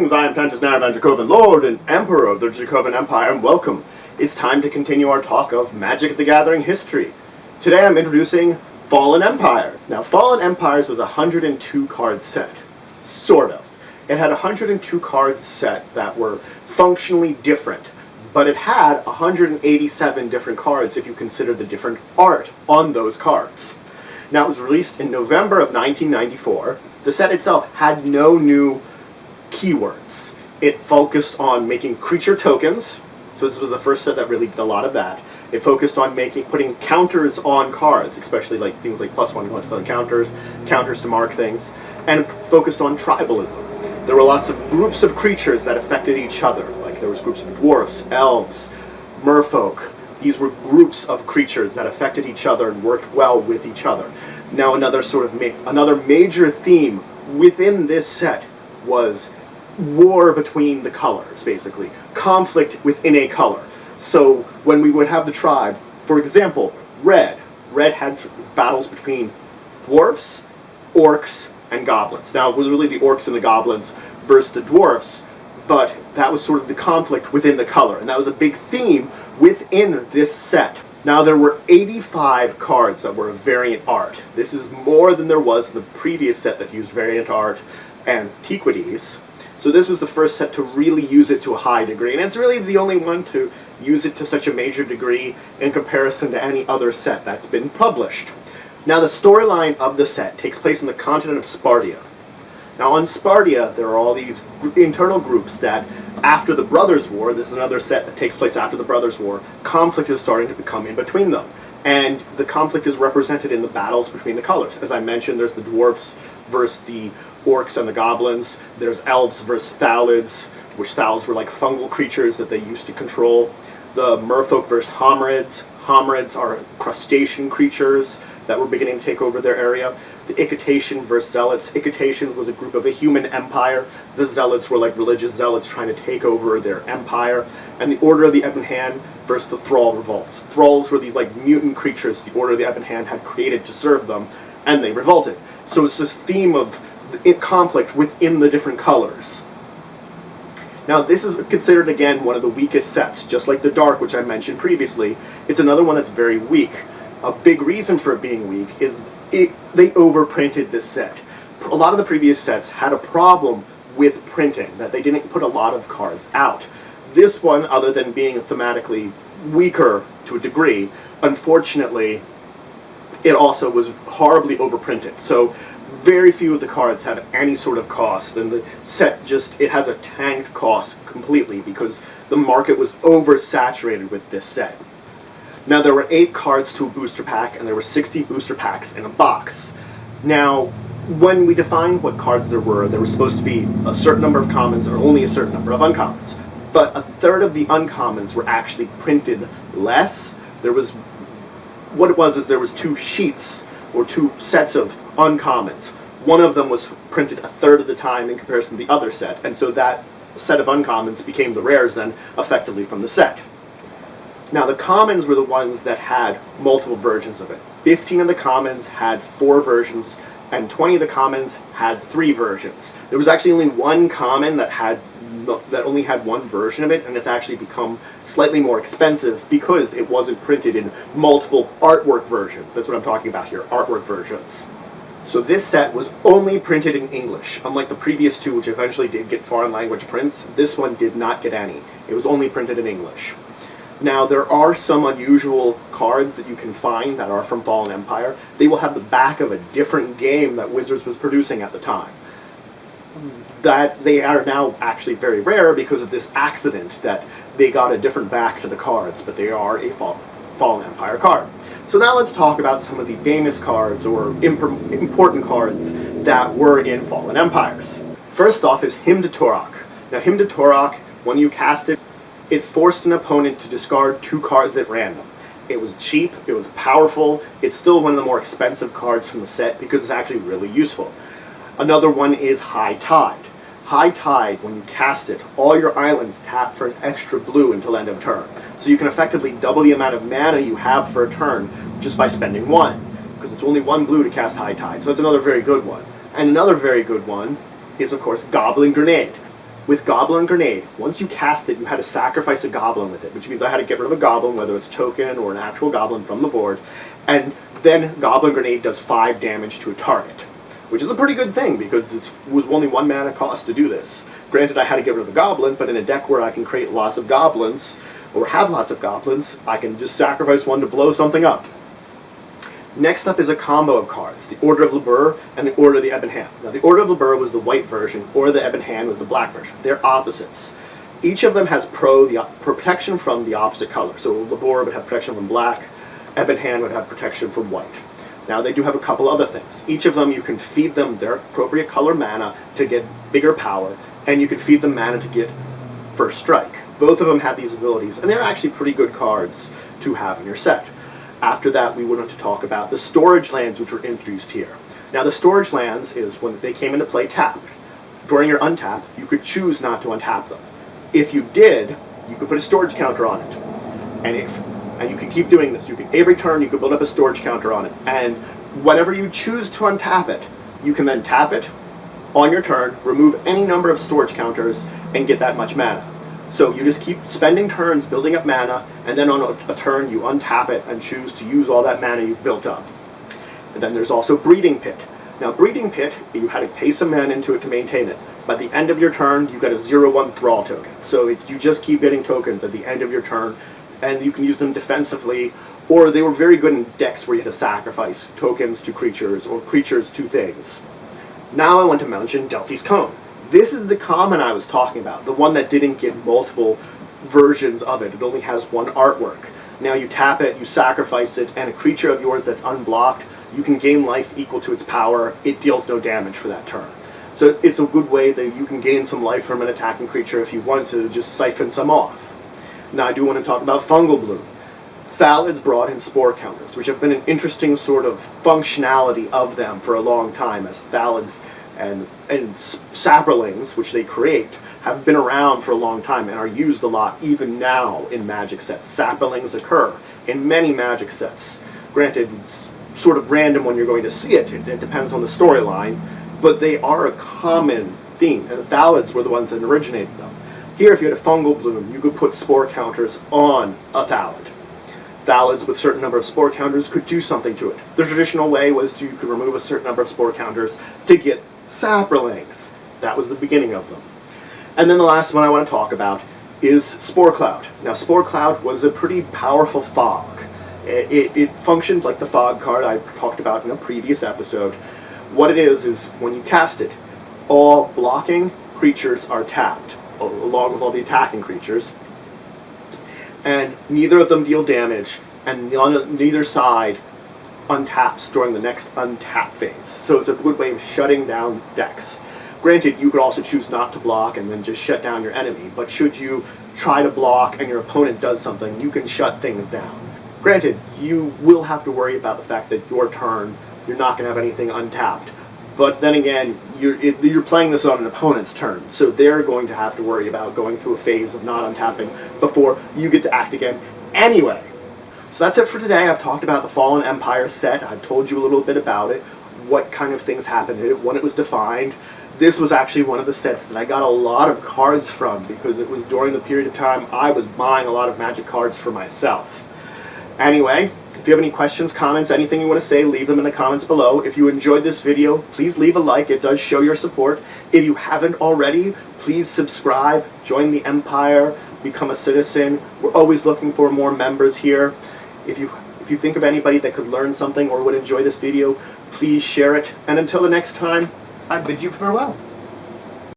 Greetings, I am Tentis Naravan Dracovin, Lord and Emperor of the Dracovin Empire, and welcome. It's time to continue our talk of Magic the Gathering history. Today I'm introducing Fallen Empire. Now, Fallen Empires was a 102 card set. Sort of. It had a 102 card set that were functionally different, but it had 187 different cards if you consider the different art on those cards. Now, it was released in November of 1994. The set itself had no new keywords. It focused on making creature tokens, so this was the first set that really did a lot of that. It focused on putting counters on cards, especially like things like +1 counters, counters to mark things, and it focused on tribalism. There were lots of groups of creatures that affected each other, like there was groups of dwarfs, elves, merfolk. These were groups of creatures that affected each other and worked well with each other. Now another major theme within this set was war between the colors, basically. Conflict within a color. So when we would have the tribe, for example, red had battles between dwarfs, orcs, and goblins. Now it was really the orcs and the goblins versus the dwarfs, but that was sort of the conflict within the color, and that was a big theme within this set. Now there were 85 cards that were of variant art. This is more than there was in the previous set that used variant art antiquities. So this was the first set to really use it to a high degree, and it's really the only one to use it to such a major degree in comparison to any other set that's been published. Now the storyline of the set takes place on the continent of Spartia. Now on Spartia, there are all these internal groups that, after the Brothers' War, this is another set that takes place after the Brothers' War, conflict is starting to become in between them. And the conflict is represented in the battles between the colors. As I mentioned, there's the dwarfs versus the orcs and the goblins. There's elves versus thalids, which thalids were like fungal creatures that they used to control. The merfolk versus homerids. Homerids are crustacean creatures that were beginning to take over their area. The Icatation versus Zealots. Icatation was a group of a human empire. The Zealots were like religious zealots trying to take over their empire. And the Order of the Ebon Hand versus the Thrall revolts. Thralls were these like mutant creatures the Order of the Ebon Hand had created to serve them, and they revolted. So it's this theme of conflict within the different colors. Now this is considered again one of the weakest sets, just like the Dark, which I mentioned previously. It's another one that's very weak. A big reason for it being weak is they overprinted this set. A lot of the previous sets had a problem with printing, that they didn't put a lot of cards out. This one, other than being thematically weaker to a degree, unfortunately, it also was horribly overprinted. So very few of the cards have any sort of cost, and the set it has a tanked cost completely because the market was oversaturated with this set. Now there were 8 cards to a booster pack, and there were 60 booster packs in a box. Now, when we defined what cards there were supposed to be a certain number of commons or only a certain number of uncommons. But a third of the uncommons were actually printed less. What it was is there was 2 sheets or 2 sets of uncommons. One of them was printed a third of the time in comparison to the other set, and so that set of uncommons became the rares then, effectively, from the set. Now the commons were the ones that had multiple versions of it. 15 of the commons had 4 versions, and 20 of the commons had 3 versions. There was actually only one common that only had 1 version of it, and it's actually become slightly more expensive because it wasn't printed in multiple artwork versions. That's what I'm talking about here, artwork versions. So this set was only printed in English. Unlike the previous 2, which eventually did get foreign language prints, this one did not get any. It was only printed in English. Now, there are some unusual cards that you can find that are from Fallen Empire. They will have the back of a different game that Wizards was producing at the time. That they are now actually very rare because of this accident that they got a different back to the cards, but they are a Fallen Empire card. So now let's talk about some of the famous cards or important cards that were in Fallen Empires. First off is Hymn to Torok. Now Hymn to Torok, when you cast it, it forced an opponent to discard 2 cards at random. It was cheap, it was powerful, it's still one of the more expensive cards from the set because it's actually really useful. Another one is High Tide. High Tide, when you cast it, all your islands tap for an extra blue until end of turn. So you can effectively double the amount of mana you have for a turn just by spending 1, because it's only 1 blue to cast High Tide. So that's another very good one. And another very good one is, of course, Gobbling Grenade. With Gobbling Grenade, once you cast it, you had to sacrifice a goblin with it, which means I had to get rid of a goblin, whether it's token or an actual goblin from the board, and then Gobbling Grenade does 5 damage to a target, which is a pretty good thing because it was only 1 mana cost to do this. Granted, I had to get rid of a goblin, but in a deck where I can create lots of goblins, or have lots of goblins, I can just sacrifice one to blow something up. Next up is a combo of cards, the Order of Liber and the Order of the Ebon Hand. Now, the Order of Liber was the white version, Order of the Ebon Hand was the black version. They're opposites. Each of them has protection from the opposite color. So Liber would have protection from black, Ebon Hand would have protection from white. Now, they do have a couple other things. Each of them, you can feed them their appropriate color mana to get bigger power, and you can feed them mana to get first strike. Both of them have these abilities, and they're actually pretty good cards to have in your set. After that, we went on to talk about the storage lands which were introduced here. Now, the storage lands is when they came into play tapped. During your untap, you could choose not to untap them. If you did, you could put a storage counter on it. And you could keep doing this. Every turn, you could build up a storage counter on it. And whenever you choose to untap it, you can then tap it on your turn, remove any number of storage counters, and get that much mana. So you just keep spending turns building up mana, and then on a turn you untap it and choose to use all that mana you've built up. And then there's also Breeding Pit. Now, Breeding Pit, you had to pay some mana into it to maintain it. By the end of your turn, you got a 0/1 Thrall token. So you just keep getting tokens at the end of your turn, and you can use them defensively, or they were very good in decks where you had to sacrifice tokens to creatures, or creatures to things. Now I want to mention Delphi's Cone. This is the common I was talking about, the one that didn't get multiple versions of it. It only has one artwork. Now you tap it, you sacrifice it, and a creature of yours that's unblocked, you can gain life equal to its power. It deals no damage for that turn. So it's a good way that you can gain some life from an attacking creature if you want to just siphon some off. Now I do want to talk about Fungal Bloom. Thalids brought in spore counters, which have been an interesting sort of functionality of them for a long time, as Thalids and saplings, which they create, have been around for a long time and are used a lot even now in Magic sets. Saplings occur in many Magic sets. Granted, it's sort of random when you're going to see it. It depends on the storyline, but they are a common theme, and the Thalids were the ones that originated them. Here, if you had a Fungal Bloom, you could put spore counters on a Thalid. Thalids with a certain number of spore counters could do something to it. The traditional way was you could remove a certain number of spore counters to get saplings. That was the beginning of them. And then the last one I want to talk about is Spore Cloud. Now, Spore Cloud was a pretty powerful fog. It functioned like the fog card I talked about in a previous episode. What it is when you cast it, all blocking creatures are tapped, along with all the attacking creatures, and neither of them deal damage, and neither side untaps during the next untap phase. So it's a good way of shutting down decks. Granted, you could also choose not to block and then just shut down your enemy, but should you try to block and your opponent does something, you can shut things down. Granted, you will have to worry about the fact that your turn, you're not going to have anything untapped. But then again, you're playing this on an opponent's turn, so they're going to have to worry about going through a phase of not untapping before you get to act again anyway. So that's it for today. I've talked about the Fallen Empire set. I've told you a little bit about it, what kind of things happened in it, when it was defined. This was actually one of the sets that I got a lot of cards from because it was during the period of time I was buying a lot of Magic cards for myself. Anyway, if you have any questions, comments, anything you want to say, leave them in the comments below. If you enjoyed this video, please leave a like. It does show your support. If you haven't already, please subscribe, join the Empire, become a citizen. We're always looking for more members here. If you think of anybody that could learn something or would enjoy this video, please share it. And until the next time, I bid you farewell.